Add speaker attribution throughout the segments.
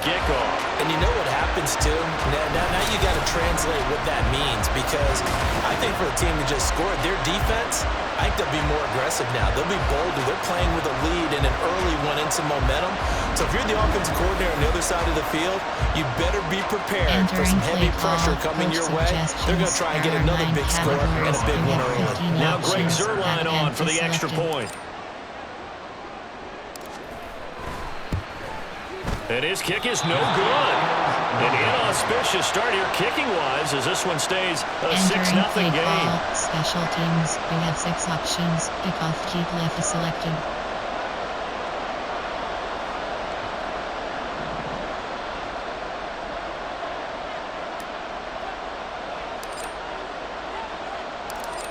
Speaker 1: kickoff.
Speaker 2: And you know what happens, too? Now you got to translate what that means, because I think for the team to just score, their defense, I think they'll be more aggressive now. They'll be bolder. They're playing with a lead and an early one and some momentum. So if you're the offensive coordinator on the other side of the field, you better be prepared for some heavy pressure coming your way. They're going to try and get another big score and a big one early.
Speaker 1: Now Greg Zuerlein on for the extra point. And his kick is no good. An inauspicious start here kicking-wise as this one stays a 6-0 game.
Speaker 3: Special teams, you have 6 options. Kickoff, keep left selected.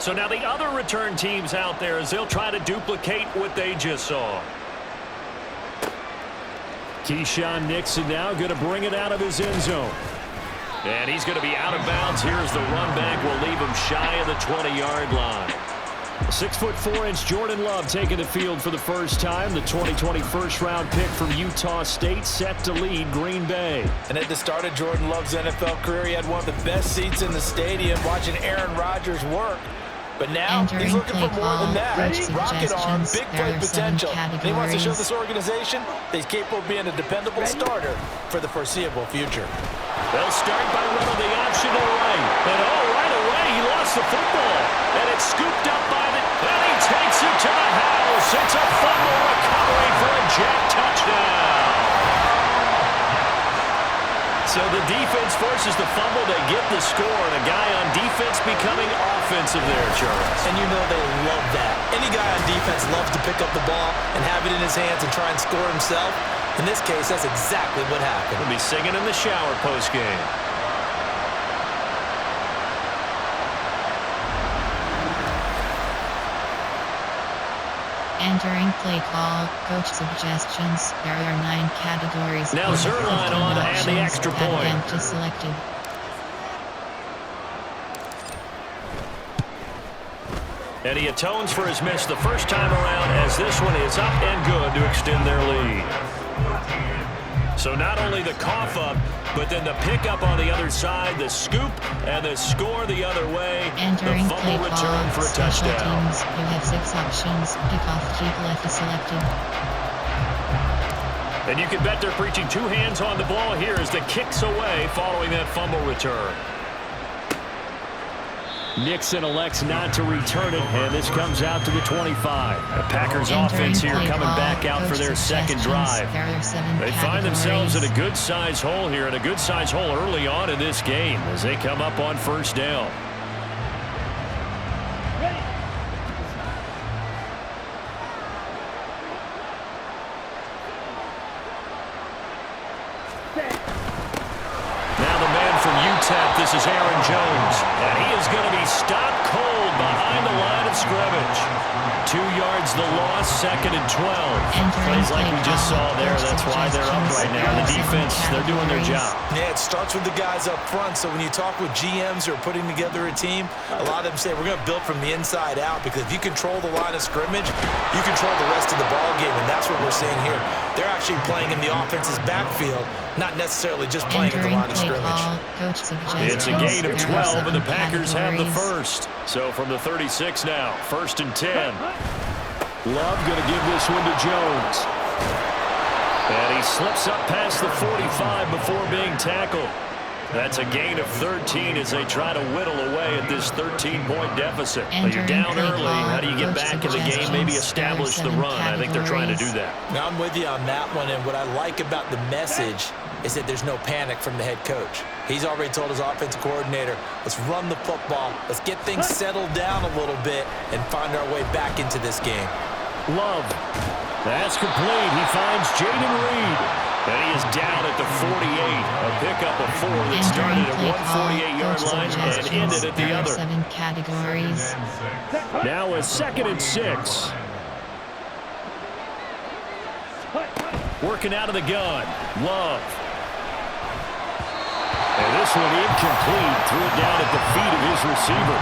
Speaker 1: So now the other return teams out there as they'll try to duplicate what they just saw. Keyshawn Nixon now going to bring it out of his end zone. And he's going to be out of bounds. Here's the run back. Will leave him shy of the 20-yard line. 6'4" Jordan Love taking the field for the first time. The 2020 first-round pick from Utah State set to lead Green Bay.
Speaker 2: And at the start of Jordan Love's NFL career, he had one of the best seats in the stadium watching Aaron Rodgers work. But now he's looking for more than that. Rocket arm, big play potential. And he wants to show this organization that he's capable of being a dependable starter for the foreseeable future.
Speaker 1: They'll start by running the option to the right. And right away, he lost the football. And it's scooped up by and he takes it to the house. It's a fumble recovery for a Jack touchdown. So the defense forces the fumble. They get the score, and a guy on defense becoming offensive there, Charles.
Speaker 2: And you know they love that. Any guy on defense loves to pick up the ball and have it in his hands and try and score himself. In this case, that's exactly what happened.
Speaker 1: He'll be singing in the shower post-game.
Speaker 3: Entering play call, coach suggestions. There are 9 categories.
Speaker 1: Now Zuerlein on and the extra point.
Speaker 3: Selected.
Speaker 1: And he atones for his miss the first time around as this one is up and good to extend their lead. So not only the cough up, but then the pickup on the other side, the scoop, and the score the other way.
Speaker 3: Entering
Speaker 1: the fumble return for a touchdown.
Speaker 3: Teams, you have 6 options. Kickoff, keep left selected.
Speaker 1: And you can bet they're preaching 2 hands on the ball here as the kicks away following that fumble return. Nixon elects not to return it, and this comes out to the 25. The Packers offense here coming back out for their second drive. They find themselves in a good-sized hole here, and a good-sized hole early on in this game as they come up on first down. This is Aaron Jones, and he is going to be stopped cold behind the line of scrimmage. 2 yards the loss, 2nd and 12. Plays like we just saw there. That's why they're up right now. The defense, they're doing their job.
Speaker 2: Yeah, it starts with the guys up front. So when you talk with GMs who are putting together a team, a lot of them say we're going to build from the inside out, because if you control the line of scrimmage, you control the rest of the ball game, and that's what we're seeing here. They're actually playing in the offense's backfield, not necessarily just playing at the line of scrimmage.
Speaker 1: It's a gain of 12, and the Packers have the first. So from the 36 now, 1st and 10. Love going to give this one to Jones. And he slips up past the 45 before being tackled. That's a gain of 13 as they try to whittle away at this 13-point deficit. But you're down early. How do you get back in the game? Maybe establish the run. I think they're trying to do that.
Speaker 2: Now, I'm with you on that one, and what I like about the message is that there's no panic from the head coach. He's already told his offensive coordinator, let's run the football, let's get things settled down a little bit and find our way back into this game.
Speaker 1: Love. That's complete. He finds Jaden Reed. And he is down at the 48. A pickup of 4 that started at 148-yard line and ended at the other.
Speaker 3: 7 categories.
Speaker 1: Now a 2nd and 6. Working out of the gun. Love. And this one incomplete. Threw it down at the feet of his receiver.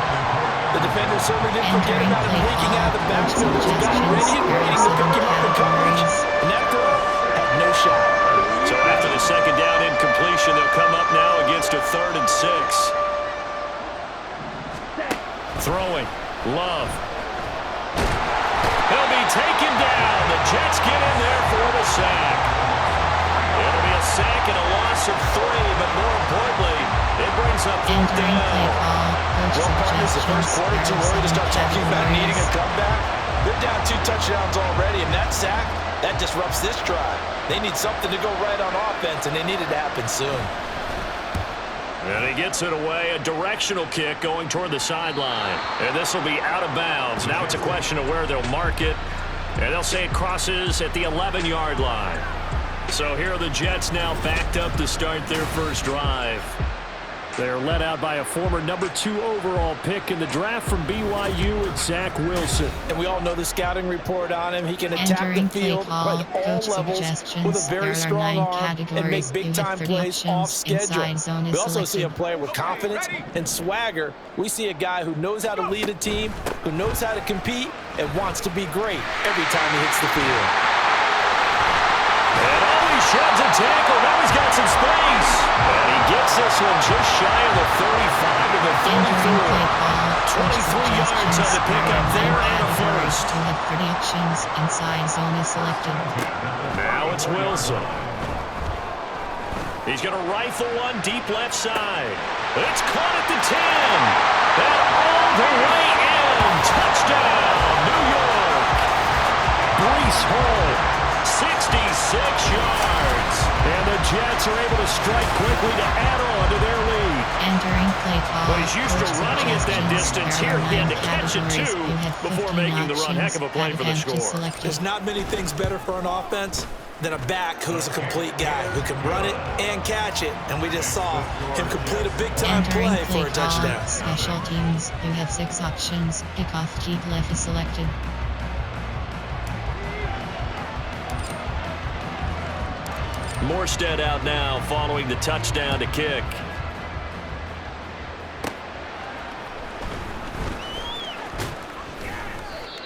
Speaker 2: The defender certainly didn't forget about him leaking out of the backfield. He got ready and waiting to pick him up in coverage. And that throw had no shot.
Speaker 1: So after the second down incompletion, they'll come up now against a 3rd and 6. Throwing. Love. He'll be taken down. The Jets get in there for the sack. It'll be a sack and a loss of 3, but more importantly, it brings up 4th down.
Speaker 2: Well, partners, the first quarter too early to start talking about needing a comeback. They're down 2 touchdowns already, and that sack, that disrupts this drive. They need something to go right on offense, and they need it to happen soon.
Speaker 1: And he gets it away, a directional kick going toward the sideline. And this will be out of bounds. Now it's a question of where they'll mark it. And they'll say it crosses at the 11-yard line. So here are the Jets now backed up to start their first drive. They're led out by a former number 2 overall pick in the draft from BYU, and Zach Wilson.
Speaker 2: And we all know the scouting report on him. He can attack the field at all levels with a very strong arm and make big-time plays off schedule. We also see a player with confidence and swagger. We see a guy who knows how to lead a team, who knows how to compete, and wants to be great every time he hits the field.
Speaker 1: And he sheds a tackle. Now he's got some space. And he gets this one just shy of the 35 to the 34. 23 yards on the pickup there and a first.
Speaker 3: Predictions inside zone is selected.
Speaker 1: Now it's Wilson. He's going to rifle one deep left side. It's caught at the 10. And all the way in. Touchdown, New York. Breece Hall. 66 yards. And the Jets are able to strike quickly to add on to their lead.
Speaker 3: Entering play call.
Speaker 1: But he's used to running at that distance. Here he had to catch it, too, before making the run. Heck of a play for the score.
Speaker 2: There's not many things better for an offense than a back who's a complete guy, who can run it and catch it. And we just saw him complete a big-time play for a touchdown.
Speaker 3: Special teams, you have 6 options. Kickoff deep left is selected.
Speaker 1: Morstead out now following the touchdown to kick.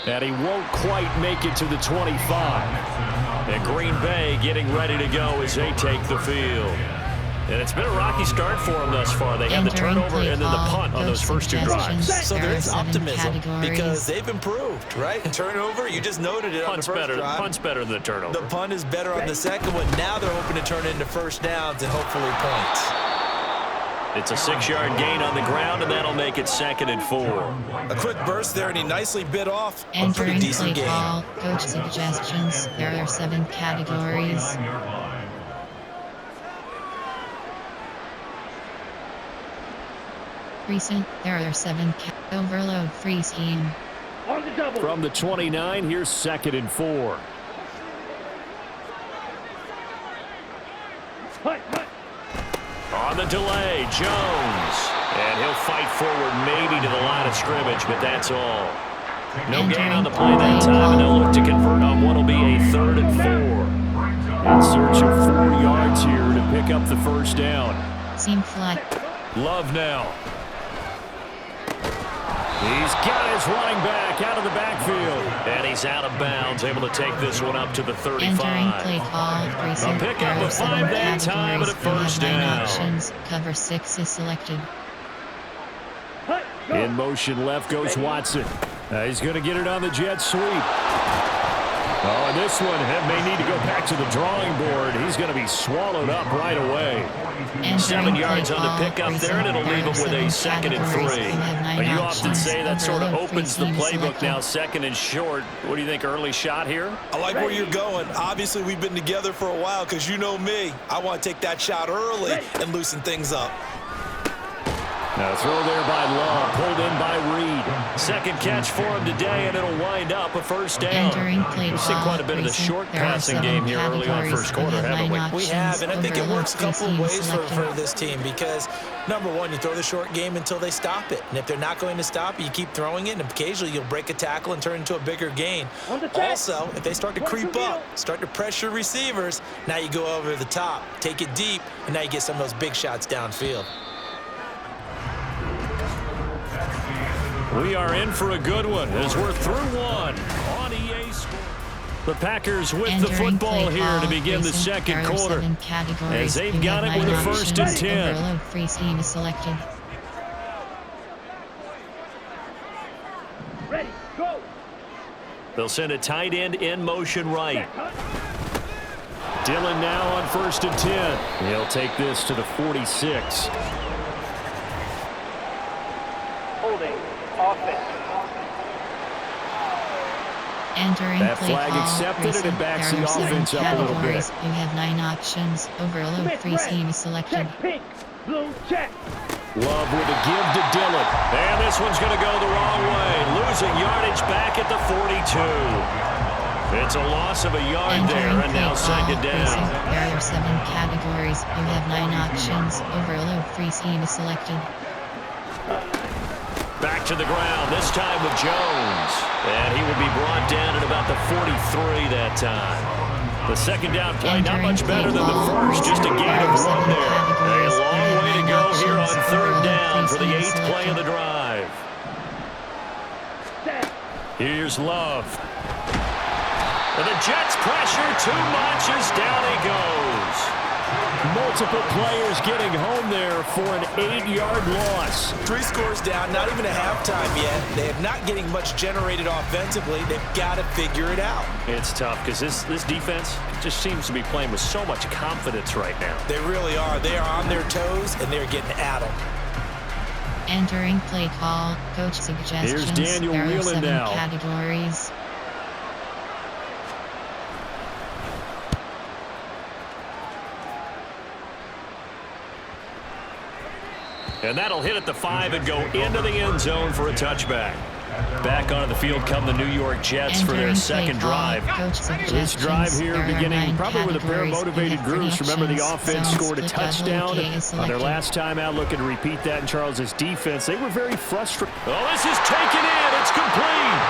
Speaker 1: And he won't quite make it to the 25. And Green Bay getting ready to go as they take the field. And it's been a rocky start for them thus far. They had the turnover and then the punt on those first 2 drives.
Speaker 2: So there is optimism because they've improved, right? Turnover, you just noted it on the first drive.
Speaker 1: Punt's better than the turnover.
Speaker 2: The punt is better on the second one. Now they're hoping to turn it into first downs and hopefully points.
Speaker 1: It's a 6-yard gain on the ground, and that'll make it 2nd and 4.
Speaker 2: A quick burst there, and he nicely bit off a pretty decent game.
Speaker 3: Call, coach suggestions. There are 7 categories. Recent, there are 7 overload free scheme.
Speaker 1: From the 29, here's 2nd and 4. On the delay, Jones. And he'll fight forward maybe to the line of scrimmage, but that's all. No gain on the play that time, and they'll look to convert on what will be a 3rd and 4. In search of 4 yards here to pick up the first down.
Speaker 3: Seam flat.
Speaker 1: Love now. He's got his running back out of the backfield. And he's out of bounds, able to take this one up to the 35.
Speaker 3: Entering play call.
Speaker 1: A pickup of 5 that time, and a first down.
Speaker 3: Options. Cover 6 is selected.
Speaker 1: In motion left goes Watson. He's going to get it on the jet sweep. Oh, and this one may need to go back to the drawing board. He's going to be swallowed up right away. 7 yards on the pickup there, and it'll leave him with a 2nd and 3. You often say that sort of opens the playbook now, 2nd and short. What do you think, early shot here?
Speaker 2: I like where you're going. Obviously, we've been together for a while because you know me. I want to take that shot early and loosen things up.
Speaker 1: Now throw there by Love, pulled in by Reed. Second catch for him today, and it'll wind up a first down. We've seen quite a bit of the short passing game here early on first quarter, haven't we?
Speaker 2: We have, and I think it works a couple of ways for this team because, number one, you throw the short game until they stop it. And if they're not going to stop it, you keep throwing it, and occasionally you'll break a tackle and turn into a bigger gain. Also, if they start to creep up, start to pressure receivers, now you go over the top, take it deep, and now you get some of those big shots downfield.
Speaker 1: We are in for a good one as we're through one on EA Sports. The Packers with the football here to begin the second quarter. As they've got it with a 1st and 10.
Speaker 3: Overload free team is selected.
Speaker 4: Ready, go.
Speaker 1: They'll send a tight end in motion right. Dillon now on 1st and 10. He'll take this to the 46.
Speaker 4: Holding. Offense.
Speaker 3: Entering
Speaker 1: That
Speaker 3: play
Speaker 1: flag
Speaker 3: call,
Speaker 1: accepted, and it
Speaker 3: racing.
Speaker 1: backs
Speaker 3: There
Speaker 1: the
Speaker 3: are 7
Speaker 1: offense up a little bit.
Speaker 3: categories. You have 9 options. Overload free team is selected.
Speaker 4: Check pink. Blue check.
Speaker 1: Love with a give to Dillon. And this one's going to go the wrong way. Losing yardage back at the 42. It's a loss of a yard there, and now second down.
Speaker 3: There are 7 categories. You have 9 options. Overload free team is selected.
Speaker 1: Back to the ground, this time with Jones. And he will be brought down at about the 43 that time. The second down play, not much better than the first, just a gain of 1 there. A long way to go here on 3rd down for the 8th play of the drive. Here's Love. And the Jets pressure too much as down he goes. Multiple players getting home there for an 8-yard loss.
Speaker 2: 3 scores down, not even a halftime yet. They are not getting much generated offensively. They've got to figure it out.
Speaker 1: It's tough because this defense just seems to be playing with so much confidence right now.
Speaker 2: They really are. They are on their toes, and they're getting at them.
Speaker 3: Entering play call, coach suggestions.
Speaker 1: Here's Daniel
Speaker 3: there are
Speaker 1: Whelan
Speaker 3: 7
Speaker 1: now.
Speaker 3: categories.
Speaker 1: And that'll hit at the 5 and go into the end zone for a touchback. Back onto the field come the New York Jets for their second drive. This drive here beginning probably with a pair of motivated groups. Remember, the offense scored a touchdown on their last time out. Looking to repeat that in Charles' defense. They were very frustrated. Oh, this is taken in. It's complete.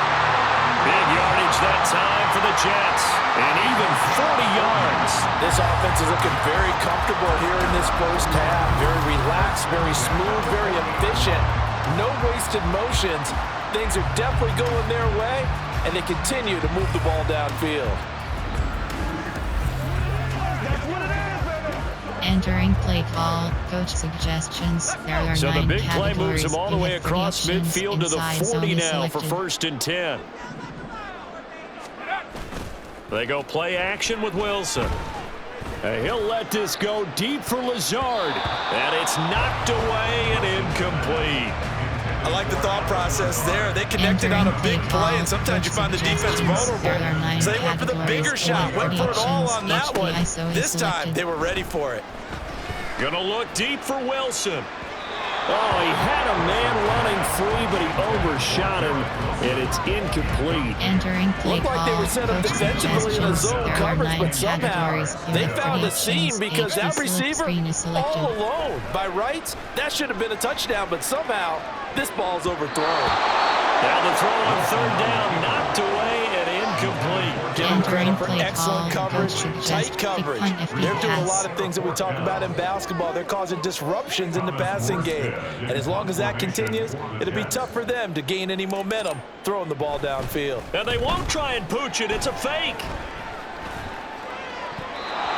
Speaker 1: Big yardage that time for the Jets. And even 40 yards.
Speaker 2: This offense is looking very comfortable here in this first half. Very relaxed, very smooth, very efficient. No wasted motions. Things are definitely going their way, and they continue to move the ball downfield.
Speaker 3: Entering play call, coach suggestions. There are
Speaker 1: So
Speaker 3: 9
Speaker 1: the big play
Speaker 3: categories.
Speaker 1: moves them all the
Speaker 3: You
Speaker 1: way
Speaker 3: have 3
Speaker 1: across
Speaker 3: options.
Speaker 1: midfield to the
Speaker 3: Inside
Speaker 1: 40
Speaker 3: zone is
Speaker 1: now for
Speaker 3: selected.
Speaker 1: 1st and 10. They go play action with Wilson. He'll let this go deep for Lazard. And it's knocked away and incomplete.
Speaker 2: I like the thought process there. They connected on a big play, and sometimes you find the defense vulnerable. So they went for the bigger shot, went for it all on that one. This time, they were ready for it.
Speaker 1: Gonna look deep for Wilson. Oh, he had a man running free, but he overshot him, and it's incomplete.
Speaker 3: Entering play
Speaker 2: Looked like they were set up
Speaker 3: coach
Speaker 2: defensively in a
Speaker 3: suggestions.
Speaker 2: zone
Speaker 3: There are
Speaker 2: coverage,
Speaker 3: 9
Speaker 2: but somehow
Speaker 3: categories. You
Speaker 2: they
Speaker 3: have
Speaker 2: found
Speaker 3: 3
Speaker 2: a seam
Speaker 3: options.
Speaker 2: because that
Speaker 3: HD select
Speaker 2: receiver
Speaker 3: screen is selected.
Speaker 2: all alone. By rights, that should have been a touchdown, but somehow this ball's overthrown.
Speaker 1: Now the throw on 3rd down, knocked away and incomplete.
Speaker 2: Give them credit for
Speaker 3: Play
Speaker 2: excellent
Speaker 3: call,
Speaker 2: coverage,
Speaker 3: coach
Speaker 2: tight
Speaker 3: suggests
Speaker 2: coverage.
Speaker 3: kick punt if he
Speaker 2: They're doing a
Speaker 3: has.
Speaker 2: lot of things that we talk about in basketball. They're causing disruptions in the passing game. And as long as that continues, it'll be tough for them to gain any momentum throwing the ball downfield.
Speaker 1: And they won't try and pooch it. It's a fake.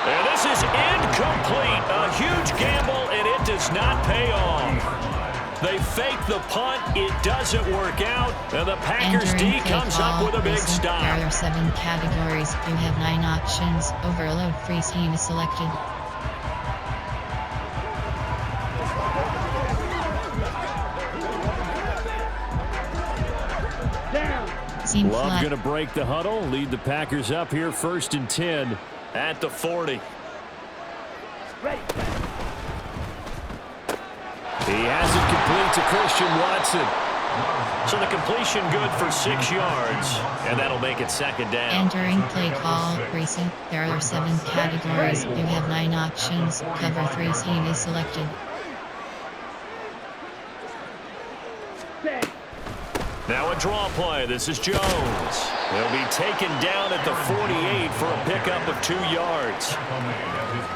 Speaker 1: And this is incomplete. A huge gamble, and it does not pay off. They fake the punt. It doesn't work out. And the Packers D comes up with a big stop.
Speaker 3: There are 7 categories. You have 9 options. Overload free team is selected. Seam
Speaker 1: Love
Speaker 3: flat.
Speaker 1: going to break the huddle, lead the Packers up here 1st and 10 at the 40.
Speaker 4: Ready.
Speaker 1: He has it complete to Christian Watson. So the completion good for 6 yards, and that'll make it 2nd down.
Speaker 3: Entering play call, racing. There are 7 categories. You have 9 options. Cover 3 team is selected.
Speaker 1: Now a draw play. This is Jones. He'll be taken down at the 48 for a pickup of 2 yards.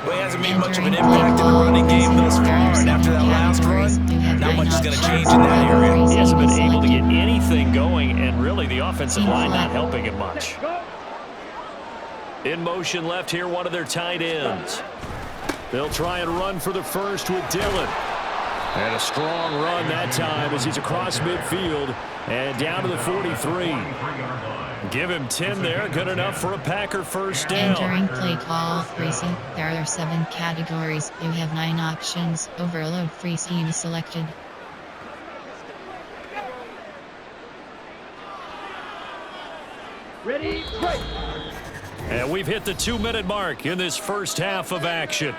Speaker 2: Well, he hasn't made much of an impact in the running game thus far, and after that last run, not much is going to change in that area.
Speaker 1: He hasn't been able to get anything going, and really the offensive line not helping him much. In motion left here, one of their tight ends. They'll try and run for the first with Dillon. And a strong run that time as he's across midfield and down to the 43. Give him 10 there. Good enough for a Packer first down.
Speaker 3: Entering play call, racing. There are 7 categories. You have 9 options. Overload free scene selected.
Speaker 4: Ready, right.
Speaker 1: And we've hit the 2-minute mark in this first half of action.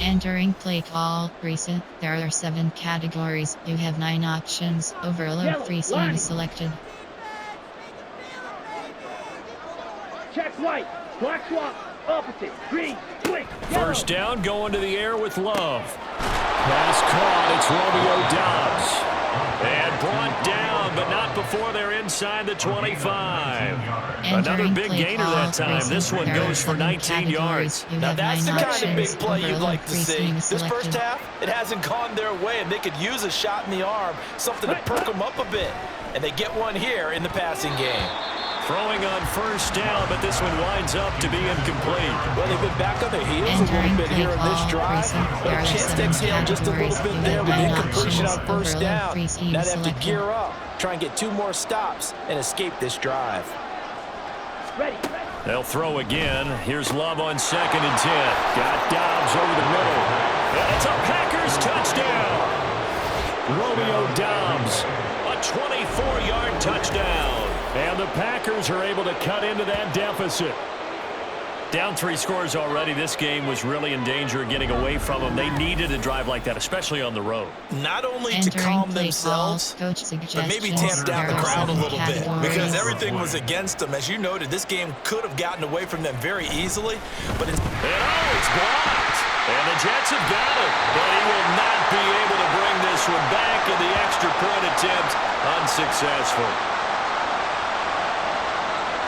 Speaker 3: Entering play call, recent. There are 7 categories. You have 9 options. Overload free scene selected.
Speaker 4: Check white. Black swap. Opposite. Green. Quick.
Speaker 1: First down, going to the air with Love. Pass caught. It's Romeo Doubs. And brought down, but not before they're inside the 25. Another big gainer that time. This one goes for 19 yards.
Speaker 2: Now that's the kind of big play you'd like to see. This first half, it hasn't gone their way, and they could use a shot in the arm, something to perk them up a bit. And they get one here in the passing game.
Speaker 1: Throwing on first down, but this one winds up to be incomplete.
Speaker 2: Well, they've been back on their heels a little bit here in this drive. But a chance to exhale just a little bit there with incompletion on first down. Now they have to gear up, try and get 2 more stops, and escape this drive.
Speaker 4: Ready.
Speaker 1: They'll throw again. Here's Love on 2nd and 10. Got Doubs over the middle. And it's a Packers touchdown. Romeo Doubs, a 24-yard touchdown. And the Packers are able to cut into that deficit. Down 3 scores already. This game was really in danger of getting away from them. They needed a drive like that, especially on the road.
Speaker 2: Not only to calm themselves, but maybe tamp down the crowd a little bit, because everything was against them. As you noted, this game could have gotten away from them very easily. But it's
Speaker 1: blocked. And the Jets have got it. But he will not be able to bring this one back, and the extra point attempt unsuccessful.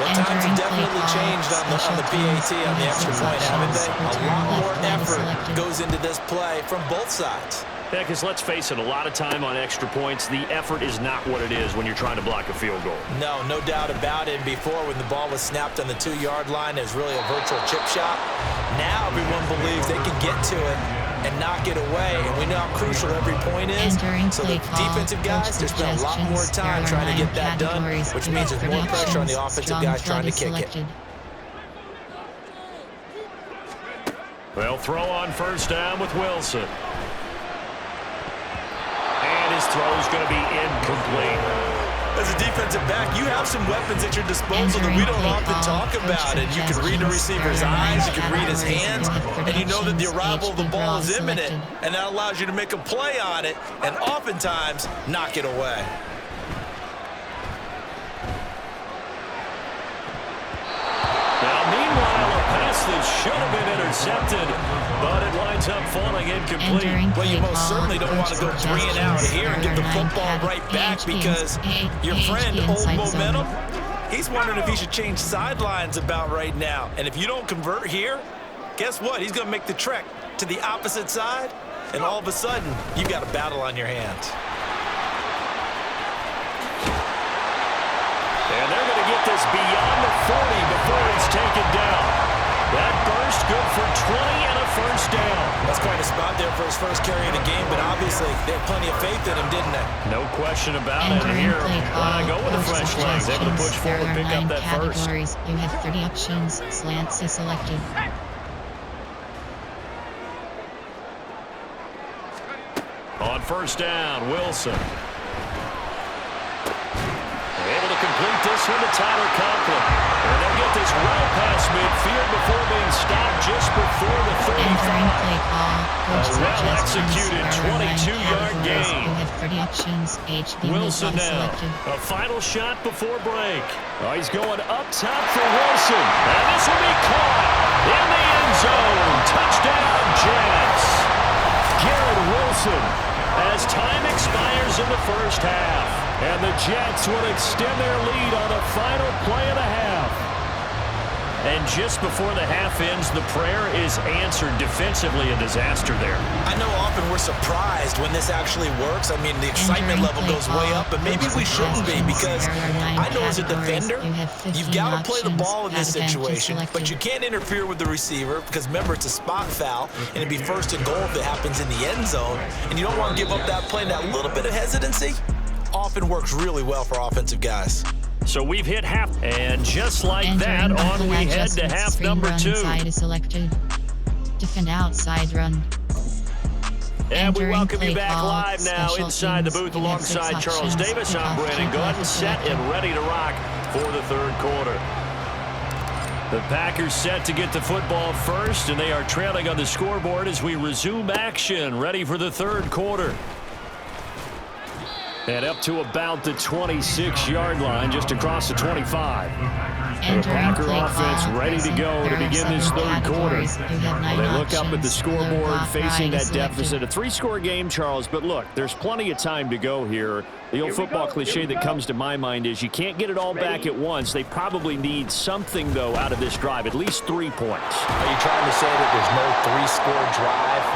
Speaker 2: Well, times have definitely changed on the PAT on the extra point, haven't they? A lot more effort goes into this play from both sides.
Speaker 1: Yeah, because let's face it, a lot of time on extra points, the effort is not what it is when you're trying to block a field goal.
Speaker 2: No doubt about it. Before, when the ball was snapped on the 2-yard line, it was really a virtual chip shot. Now everyone believes they can get to it and knock it away, and we know how crucial every point is. So the defensive guys, they spend a lot more time trying to get that done, which means there's more pressure on the offensive guys trying to kick it.
Speaker 1: They'll throw on first down with Wilson. And his throw's going to be incomplete.
Speaker 2: As a defensive back, you have some weapons at your disposal that we don't often talk about. And you can read a receiver's eyes, you can read his hands, and you know that the arrival of the ball is imminent. And that allows you to make a play on it and oftentimes knock it away.
Speaker 1: Now, meanwhile, a pass that should have been intercepted, but it winds up falling incomplete.
Speaker 2: Well, you most certainly don't want to go 3 and out here and get the football right back, because your friend, Old Momentum, he's wondering if he should change sidelines about right now. And if you don't convert here, guess what? He's going to make the trek to the opposite side, and all of a sudden, you've got a battle on your hands.
Speaker 1: And they're going to get this beyond the 40 before it's taken down. That burst good for 20 and a first down.
Speaker 2: That's quite a spot there for his first carry of the game, but obviously they had plenty of faith in him, didn't they?
Speaker 1: No question about it. And here, why not go with the fresh legs? Able to push forward, pick up that first.
Speaker 3: You have 30 options. Slants is selected.
Speaker 1: On first down, Wilson. Able to complete this one to Tyler Conklin. And they'll get this well past midfield before being stopped just before the 35. A well-executed 22-yard gain. Wilson now. A final shot before break. Oh, he's going up top for Wilson. And this will be caught in the end zone. Touchdown, Jets. Garrett Wilson, as time expires in the first half. And the Jets will extend their lead on the final play of the half. And just before the half ends, the prayer is answered. Defensively, a disaster there.
Speaker 2: I know often we're surprised when this actually works. I mean, the excitement level goes way up, but maybe we shouldn't be, because I know as a defender, you've got to play the ball in this situation, but you can't interfere with the receiver because, remember, it's a spot foul, and it'd be first and goal if it happens in the end zone, and you don't want to give up that play. And that little bit of hesitancy often works really well for offensive guys.
Speaker 1: So we've hit half, and just like that, on we head to half number 2.
Speaker 3: Side is selected. Defend outside run.
Speaker 1: And we welcome you back
Speaker 3: call,
Speaker 1: live now inside the booth alongside Charles Davis. I'm Brandon Gordon, set and ready to rock for the third quarter. The Packers set to get the football first, and they are trailing on the scoreboard as we resume action, ready for the third quarter. And up to about the 26-yard line, just across the 25. The Packer offense ready to go to begin this third quarter. They look up at the scoreboard facing that deficit. A 3-score game, Charles, but look, there's plenty of time to go here. The old football cliche that comes to my mind is you can't get it all back at once. They probably need something, though, out of this drive, at least 3 points.
Speaker 2: Are you trying to say that there's no 3-score drive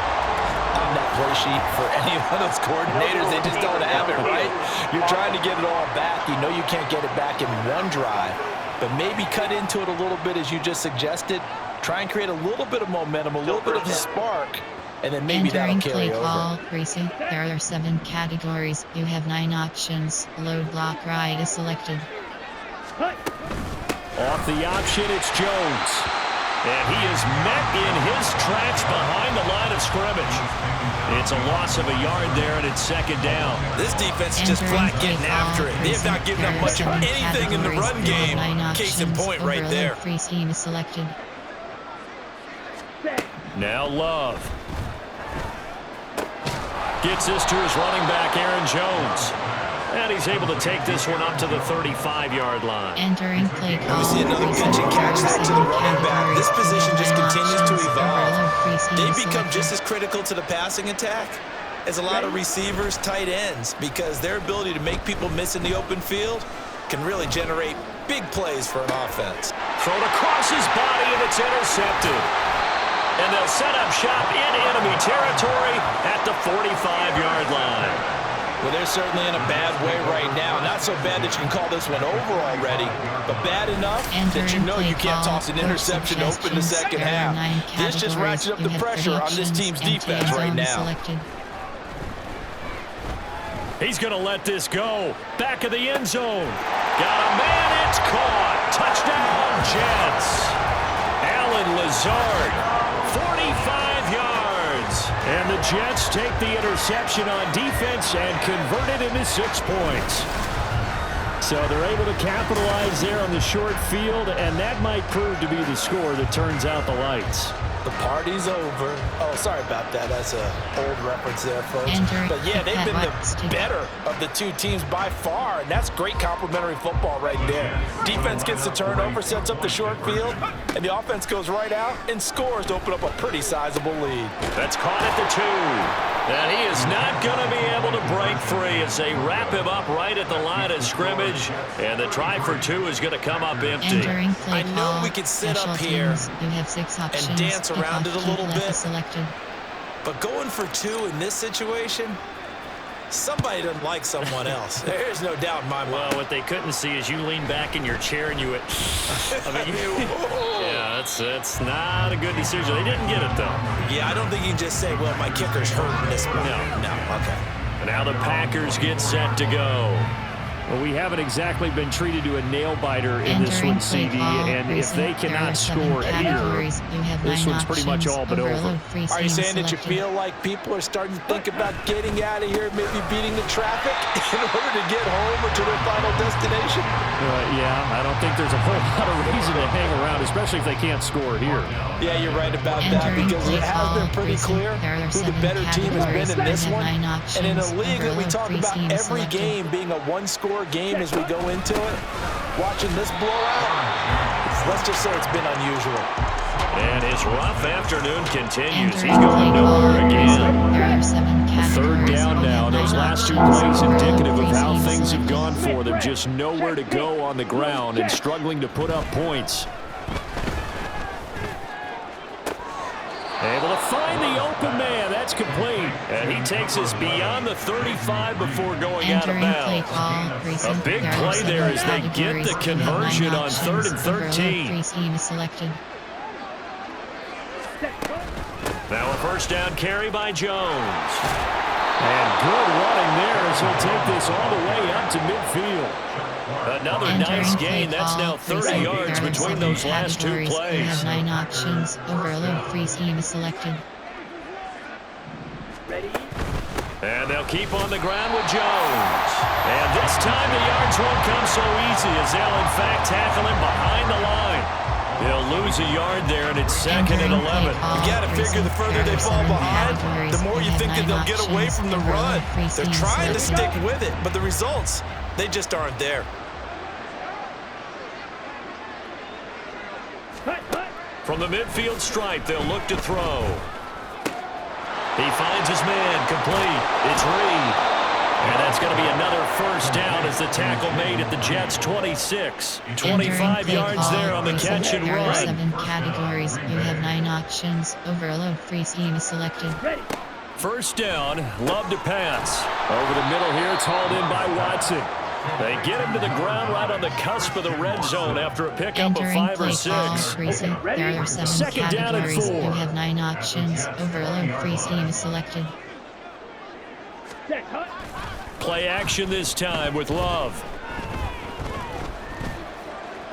Speaker 2: on that play sheet for any of those coordinators? They just don't have it, right? You're trying to get it all back. You know you can't get it back in one drive, but maybe cut into it a little bit, as you just suggested. Try and create a little bit of momentum, a little bit of a spark, and then maybe that'll carry over.
Speaker 3: Call, Greasy. There are 7 categories. You have 9 options. Load block right is selected.
Speaker 1: Off the option, it's Jones. And he is met in his tracks behind the line of scrimmage. It's a loss of a yard there, and it's second down.
Speaker 2: This defense is just flat getting after it. They have not given up much of anything in the run game. Case in point right there.
Speaker 3: Free scheme is selected.
Speaker 1: Now Love. Gets this to his running back, Aaron Jones. And he's able to take this one up to the 35-yard line.
Speaker 3: Entering play call.
Speaker 2: We see another pitch and catch there to the running back. This position just continues to evolve. They become just as critical to the passing attack as a lot of receivers, tight ends, because their ability to make people miss in the open field can really generate big plays for an offense.
Speaker 1: Thrown across his body, and it's intercepted. And they'll set up shop in enemy territory at the 45-yard line.
Speaker 2: Well, they're certainly in a bad way right now. Not so bad that you can call this one over already, but bad enough that you know you can't toss an interception to open the second half. This just ratchets up the pressure on this team's defense right now.
Speaker 1: He's going to let this go. Back of the end zone. Got a man. It's caught. Touchdown, Jets. Alan Lazard, 45 yards. And the Jets take the interception on defense and convert it into 6 points. So they're able to capitalize there on the short field, and that might prove to be the score that turns out the lights.
Speaker 2: The party's over. Oh, sorry about that. That's an old reference there, folks. But yeah, they've been the better of the two teams by far, and that's great complementary football right there. Defense gets the turnover, sets up the short field, and the offense goes right out and scores to open up a pretty sizable lead.
Speaker 1: That's caught at the 2. And he is not going to be able to break free as they wrap him up right at the line of scrimmage. And the try for 2 is going to come up empty.
Speaker 2: I know we could sit up here and dance around it a little bit, but going for 2 in this situation, somebody doesn't like someone else. There's no doubt in my mind.
Speaker 1: Well, what they couldn't see is you lean back in your chair and you went, yeah, that's not a good decision. They didn't get it, though.
Speaker 2: Yeah, I don't think you can just say, well, my kicker's hurting this one. No, okay.
Speaker 1: And now the Packers get set to go. Well, we haven't exactly been treated to a nail-biter in this one, CD, and if they cannot score here, this one's pretty much all but over.
Speaker 2: Are you saying that you feel like people are starting to think about getting out of here, maybe beating the traffic in order to get home or to their final destination?
Speaker 1: Yeah, I don't think there's a whole lot of reason to hang around, especially if they can't score here.
Speaker 2: Yeah, you're right about that, because it has been pretty clear who the better team has been in this one. And in a league that we talk about every game being a one-score game as we go into it, watching this blowout, let's just say it's been unusual.
Speaker 1: And his rough afternoon continues. He's going nowhere again. Third down now. Those last 2 plays indicative of how things have gone for them. Just nowhere to go on the ground and struggling to put up points. Able to find the open man. That's complete. And he takes us beyond the 35 before going out of bounds. A big play there as they get the conversion on 3rd and 13. Now a first down carry by Jones. And good running there as he'll take this all the way up to midfield. Another nice gain. That's now 30 yards between those last two plays.
Speaker 3: You have 9 options. Overload free scheme is selected.
Speaker 4: Ready?
Speaker 1: And they'll keep on the ground with Jones. And this time the yards won't come so easy as they'll in fact tackle him behind the line. They'll lose a yard there, and it's 2nd and 11.
Speaker 2: You got to figure the further they fall behind, the more you think that they'll get away from the run. They're trying to stick with it, but the results, they just aren't there.
Speaker 1: From the midfield stripe, they'll look to throw. He finds his man, complete. It's Reed. And that's going to be another first down as the tackle made at the Jets' 26. 25 yards there on the catch and
Speaker 3: There are
Speaker 1: run.
Speaker 3: 7 categories. You have 9 options. Overload free scheme is selected.
Speaker 4: Ready?
Speaker 1: First down, Love to pass. Over the middle here, it's hauled in by Watson. They get him to the ground right on the cusp of the red zone after a pickup of 5 or 6.
Speaker 3: There are 7
Speaker 1: Second down and
Speaker 3: categories.
Speaker 1: 4.
Speaker 3: You have 9 options. Overload free scheme is selected.
Speaker 4: Set, hut.
Speaker 1: Play action this time with Love.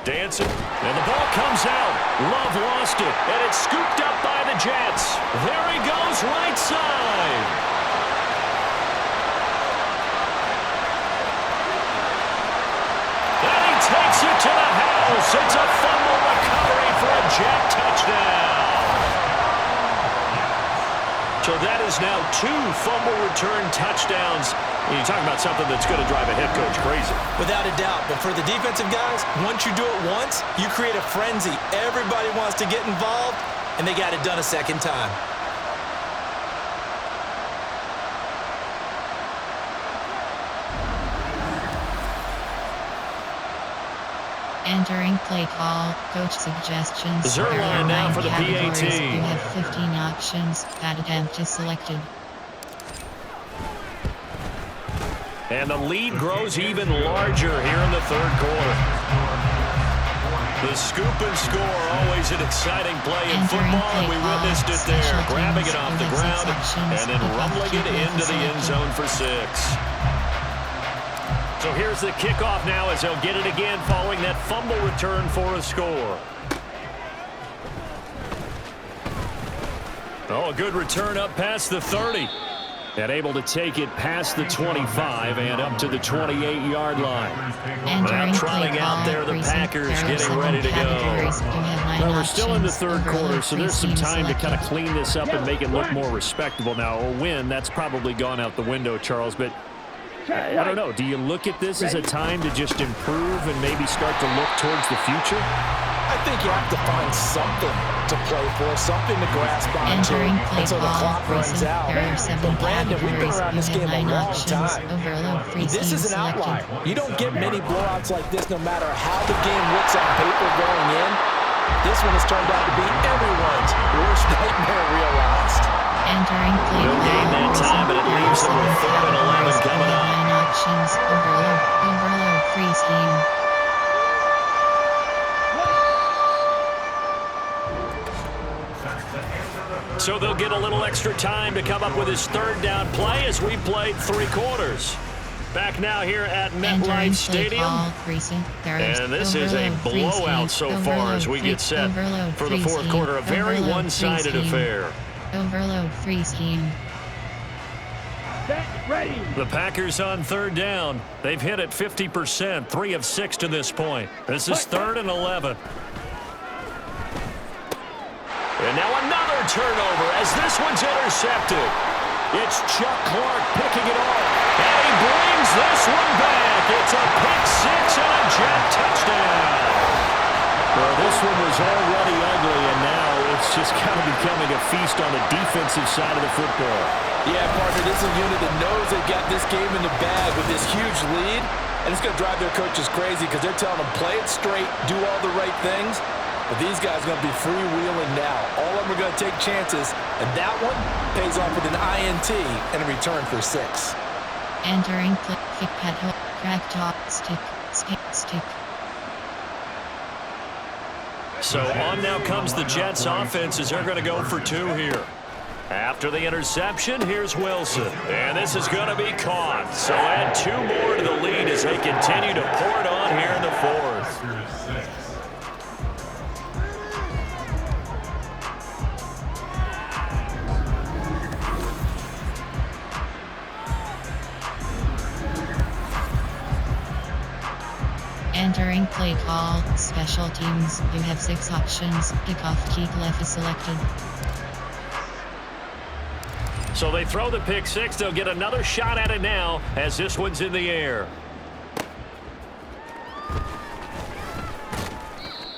Speaker 1: Dancing, and the ball comes out. Love lost it, and it's scooped up by the Jets. There he goes, right side. And he takes it to the house. It's a fumble recovery for a Jet touchdown. So that is now 2 fumble return touchdowns. You're talking about something that's going to drive a head coach crazy.
Speaker 2: Without a doubt. But for the defensive guys, once you do it once, you create a frenzy. Everybody wants to get involved, and they got it done a second time.
Speaker 3: Entering play call, coach suggestions.
Speaker 1: Zerline now for the PAT.
Speaker 3: You have 15 options. That attempt is selected.
Speaker 1: And the lead grows even larger here in the 3rd quarter. The scoop and score, always an exciting play in football, and we witnessed it there. Grabbing it off the ground and then rumbling it into the end zone for 6. So here's the kickoff now as they'll get it again following that fumble return for a score. Oh, a good return up past the 30. And able to take it past the 25 and up to the 28-yard line.
Speaker 3: Entering
Speaker 1: Trotting out there, the Packers getting ready to go. Well, we're still in the 3rd quarter, so there's some time to kind of clean this up and make it look more respectable. Now, a win, that's probably gone out the window, Charles, but I don't know. Do you look at this as a time to just improve and maybe start to look towards the future?
Speaker 2: I think you have to find something to play for, something to grasp onto until the clock runs out. But Brandon, we've been around this game a long time. This is an outlier. You don't get many blowouts like this no matter how the game looks on paper going in. This one has turned out to be everyone's worst nightmare realized.
Speaker 3: Entering play
Speaker 1: They'll gain that time, but it leaves them with 3rd and 11 coming up.
Speaker 3: 9 options. Overload free scheme.
Speaker 1: So they'll get a little extra time to come up with his 3rd down play as we played 3 quarters. Back now here at MetLife Stadium. And this is a blowout so far as we get set for the 4th quarter. A very one-sided affair.
Speaker 3: Overload free scheme.
Speaker 4: Set, ready.
Speaker 1: The Packers on 3rd down. They've hit it 50%, 3 of 6 to this point. This is 3rd and 11. And now another turnover as this one's intercepted. It's Chuck Clark picking it off. And he brings this one back. It's a pick 6 and a Jet touchdown. Well, this one was already ugly, and now it's just kind of becoming a feast on the defensive side of the football.
Speaker 2: Yeah, partner, this is a unit that knows they got this game in the bag with this huge lead, and it's going to drive their coaches crazy because they're telling them play it straight, do all the right things, But these guys are going to be freewheeling now. All of them are going to take chances, and that one pays off with an INT and a return for 6.
Speaker 3: Entering play, kick pad hook, crack top, stick.
Speaker 1: So on now comes the Jets offense as they're going to go for 2 here. After the interception, here's Wilson. And this is going to be caught. So add 2 more to the lead as they continue to pour it on here in the 4th.
Speaker 3: Entering play call, special teams. You have 6 options. Kickoff, kick left is selected.
Speaker 1: So they throw the pick 6. They'll get another shot at it now as this one's in the air.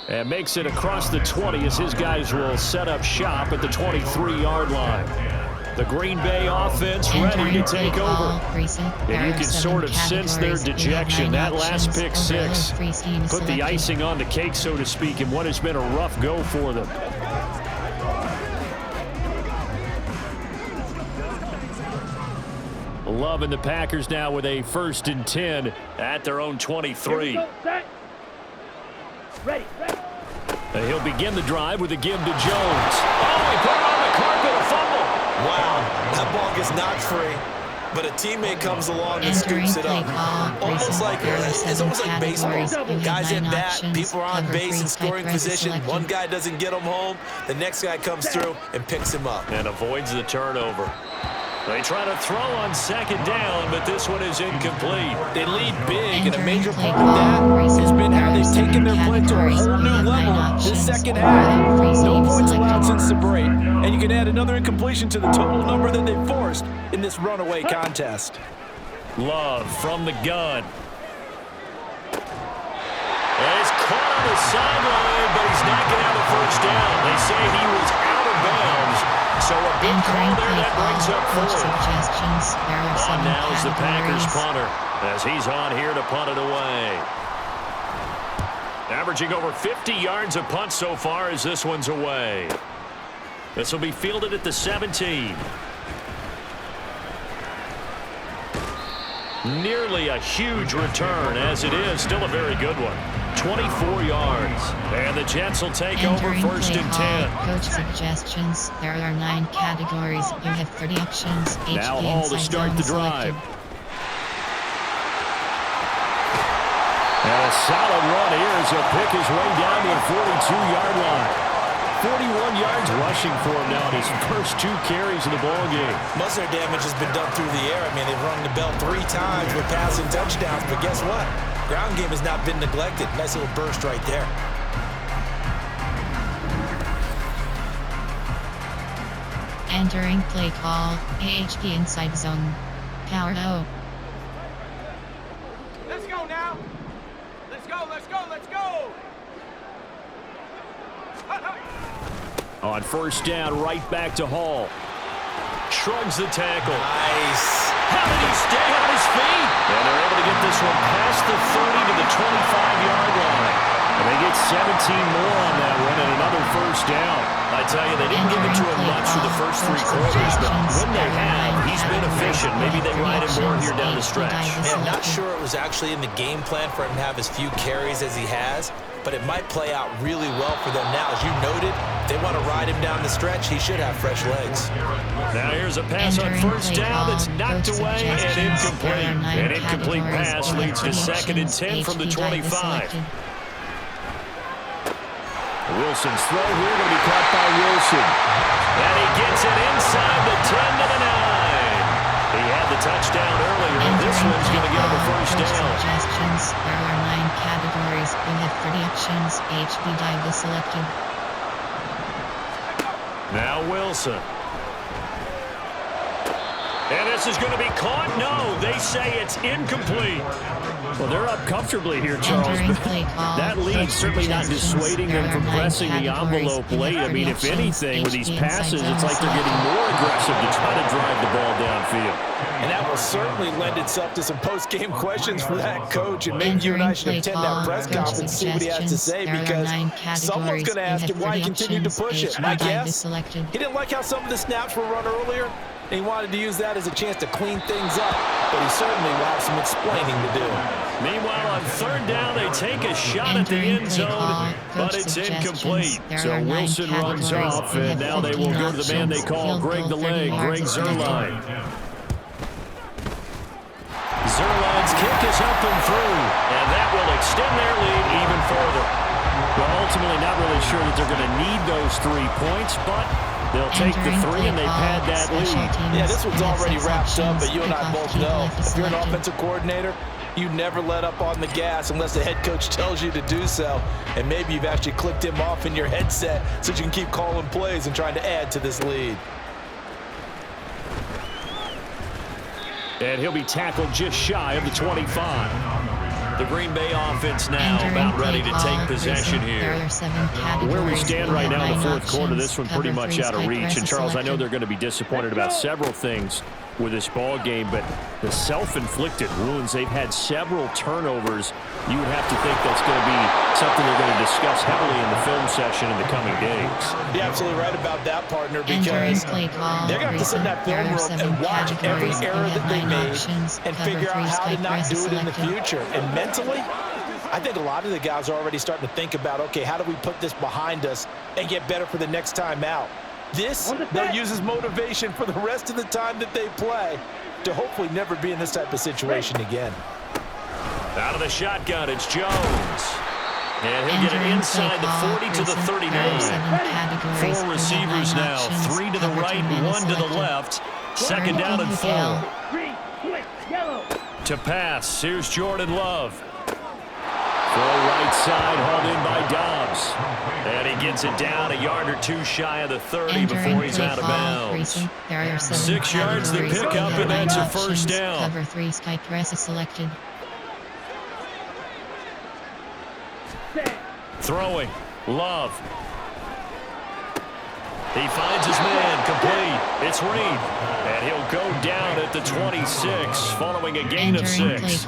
Speaker 1: And makes it across the 20 as his guys will set up shop at the 23-yard line. The Green Bay offense ready to take over. And you can sort of sense their dejection. That last pick 6 put the icing on the cake, so to speak, in what has been a rough go for them. Love and the Packers now with a 1st and 10 at their own 23.
Speaker 4: Ready.
Speaker 1: And he'll begin the drive with a give to Jones. Oh, he put it on the carpet, a fumble.
Speaker 2: Wow, that ball gets knocked free, but a teammate comes along and scoops it up. Almost like it's almost like baseball. Guys at bat, people are on base in scoring position. One guy doesn't get him home, the next guy comes through and picks him up.
Speaker 1: And avoids the turnover. They try to throw on 2nd down, but this one is incomplete.
Speaker 2: They lead big, and a major part of that has been how they've taken their play to a whole new level this second half. No points allowed since the break, and you can add another incompletion to the total number that they forced in this runaway contest.
Speaker 1: Love from the gun. And he's caught on the sideline, but he's not going to have a 1st down. They say he was out of bounds. So a good call there that brings up 4. On now is the Packers punter as he's on here to punt it away. Averaging over 50 yards a punt so far as this one's away. This will be fielded at the 17. Nearly a huge return, as it is still a very good one. 24 yards. And the Jets will take over 1st and 10.
Speaker 3: Coach suggestions. There are 9 categories. You have 30 options.
Speaker 1: Now Hall to start the drive. And a solid run here as he'll pick his way down to the 42-yard line. 41 yards rushing for him now in his first 2 carries in the ballgame.
Speaker 2: Most of their damage has been done through the air. I mean, they've rung the bell 3 times with passing touchdowns, but guess what? Ground game has not been neglected. Nice little burst right there.
Speaker 3: Entering play call, AHP inside zone. Power O.
Speaker 4: Let's go now. Let's go.
Speaker 1: On 1st down, right back to Hall. Shrugs the tackle.
Speaker 2: Nice.
Speaker 1: How did he stay on his feet? And they're able to get this one past the 30 to the 25-yard line. And they get 17 more on that one and another 1st down. I tell you, they didn't give it to him much for the first 3 quarters, but when they have, he's been efficient. Maybe they ride him more here down the stretch.
Speaker 2: Man, I'm not sure it was actually in the game plan for him to have as few carries as he has, but it might play out really well for them now. As you noted, if they want to ride him down the stretch, he should have fresh legs.
Speaker 1: Now here's a pass on 1st down that's knocked away and incomplete. An incomplete pass leads to 2nd and 10 from the 25. Wilson's throw here going to be caught by Wilson. And he gets it inside the 10 to the 9. He had the touchdown earlier, and this one's going to give him a 1st down.
Speaker 3: Suggestions. There are 9 categories. You have 30 options. HB dive is selected.
Speaker 1: Now Wilson. And this is going to be caught. No, they say it's incomplete. Well, they're up comfortably here, Charles. That lead certainly not dissuading them from pressing the envelope late. I mean, if anything, with these passes, it's like they're getting more aggressive to try to drive the ball downfield.
Speaker 2: And that will certainly lend itself to some post-game questions for that coach. And maybe you and I should attend that press conference and see what he has to say, because someone's going to ask him why he continued to push it. My guess, he didn't like how some of the snaps were run earlier, and he wanted to use that as a chance to clean things up. But he certainly will have some explaining to do.
Speaker 1: Meanwhile, on third down, they take a shot at the end zone, but it's incomplete. So Wilson runs off, and now they will go to the man they call Greg the Leg, Greg Zuerlein. Zuerlein's kick is up and through, and that will extend their lead even further. Well, ultimately not really sure that they're going to need those 3 points, but they'll take the 3 and they've had that lead.
Speaker 2: Yeah, this one's already wrapped up, but you and I both know if you're an offensive coordinator, you never let up on the gas unless the head coach tells you to do so. And maybe you've actually clicked him off in your headset so you can keep calling plays and trying to add to this lead.
Speaker 1: And he'll be tackled just shy of the 25. The Green Bay offense now about ready to take possession here. Where we stand right now in the fourth quarter, this one pretty much out of reach. And Charles, I know they're going to be disappointed about several things with this ball game, but the self-inflicted wounds, they've had several turnovers. You would have to think that's going to be something they're going to discuss heavily in the film session in the coming days.
Speaker 2: You're absolutely right about that, partner, because they're going to have to sit in that film room and watch every error that they made and figure out how to not do it in the future. And mentally, I think a lot of the guys are already starting to think about, okay, how do we put this behind us and get better for the next time out? This, they'll use as motivation for the rest of the time that they play to hopefully never be in this type of situation again.
Speaker 1: Out of the shotgun, it's Jones. And he'll get it inside the 40 to the 39. 4 receivers now, 3 to the right, 1 to the left. Second down and 4. To pass, here's Jordan Love. Full right side, hauled in by Dobbs. And he gets it down a yard or 2 shy of the 30 before he's out of bounds. 6 yards the pickup, and that's a first down.
Speaker 3: Cover 3 Sky press is selected.
Speaker 1: Throwing, Love. He finds his man, complete. It's Reed, and he'll go down at the 26, following a gain of 6.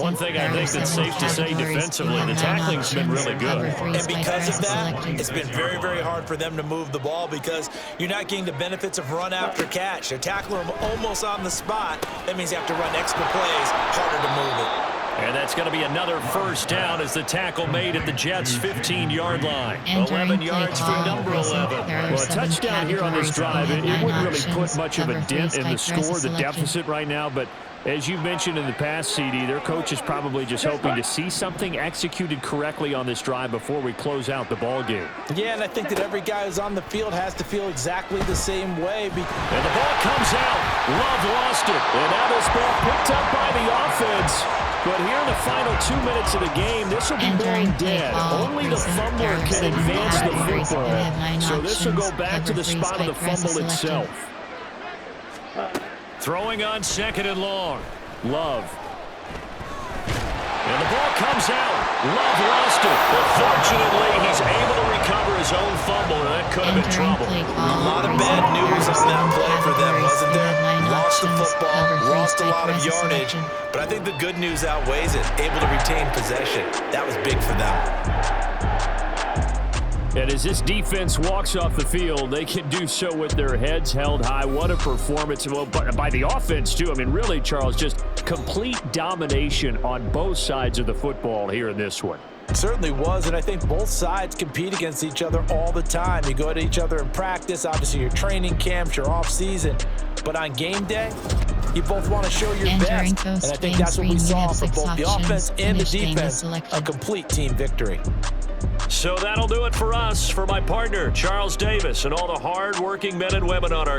Speaker 1: One thing I think that's safe to say defensively, the tackling's been really good.
Speaker 2: And because of that, it's been very, very hard for them to move the ball because you're not getting the benefits of run after catch. They're tackling them almost on the spot. That means you have to run extra plays, harder to move it.
Speaker 1: And that's going to be another first down as the tackle made at the Jets' 15-yard line. 11 yards for number 11. Well, a touchdown here on this drive, it wouldn't really put much of a dent in the score, the deficit right now, but as you mentioned in the past, CD, their coach is probably just hoping to see something executed correctly on this drive before we close out the ball game.
Speaker 2: Yeah, and I think that every guy who's on the field has to feel exactly the same way.
Speaker 1: And the ball comes out. Love lost it. And now this ball picked up by the offense. But here in the final 2 minutes of the game, this will be long dead. Only the fumbler can advance the football. So this will go back to the spot of the fumble itself. Throwing on 2nd and long. Love. And the ball comes out. Love lost it. But fortunately, he's able to recover his own fumble, and that could have been trouble.
Speaker 2: A lot of bad news on that play for them, wasn't there? Lost the football, lost a lot of yardage. But I think the good news outweighs it. Able to retain possession. That was big for them.
Speaker 1: And as this defense walks off the field, they can do so with their heads held high. What a performance by the offense, too. I mean, really, Charles, just complete domination on both sides of the football here in this one.
Speaker 2: It certainly was, and I think both sides compete against each other all the time. You go at each other in practice, obviously your training camps, your off-season. But on game day, you both want to show your best. And I think that's what we saw from both the offense and the defense, a complete team victory.
Speaker 1: So that'll do it for us. For my partner, Charles Davis, and all the hard-working men and women on our